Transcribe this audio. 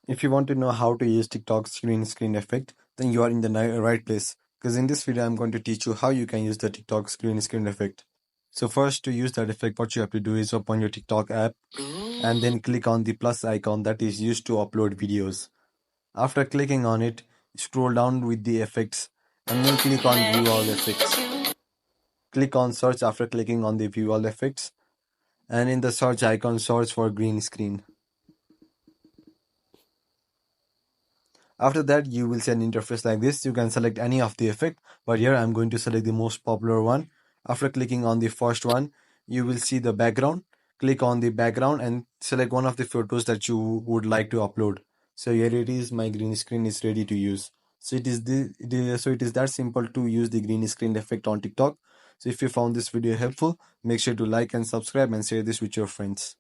If you want to know how to use TikTok's green screen effect, then you are in the right place. Because in this video, I'm going to teach you how you can use the TikTok's green screen effect. So first, to use that effect, what you have to do is open your TikTok app and then click on the plus icon that is used to upload videos. After clicking on it, scroll down with the effects and then click on view all effects. Click on search after clicking on the view all effects, and in the search icon, search for green screen. After that, you will see an interface like this. You can select any of the effect, but here I'm going to select the most popular one. After clicking on the first one, you will see the background. Click on the background and select one of the photos that you would like to upload. So here it is, my green screen is ready to use. So it is that simple to use the green screen effect on TikTok. So if you found this video helpful, make sure to like and subscribe and share this with your friends.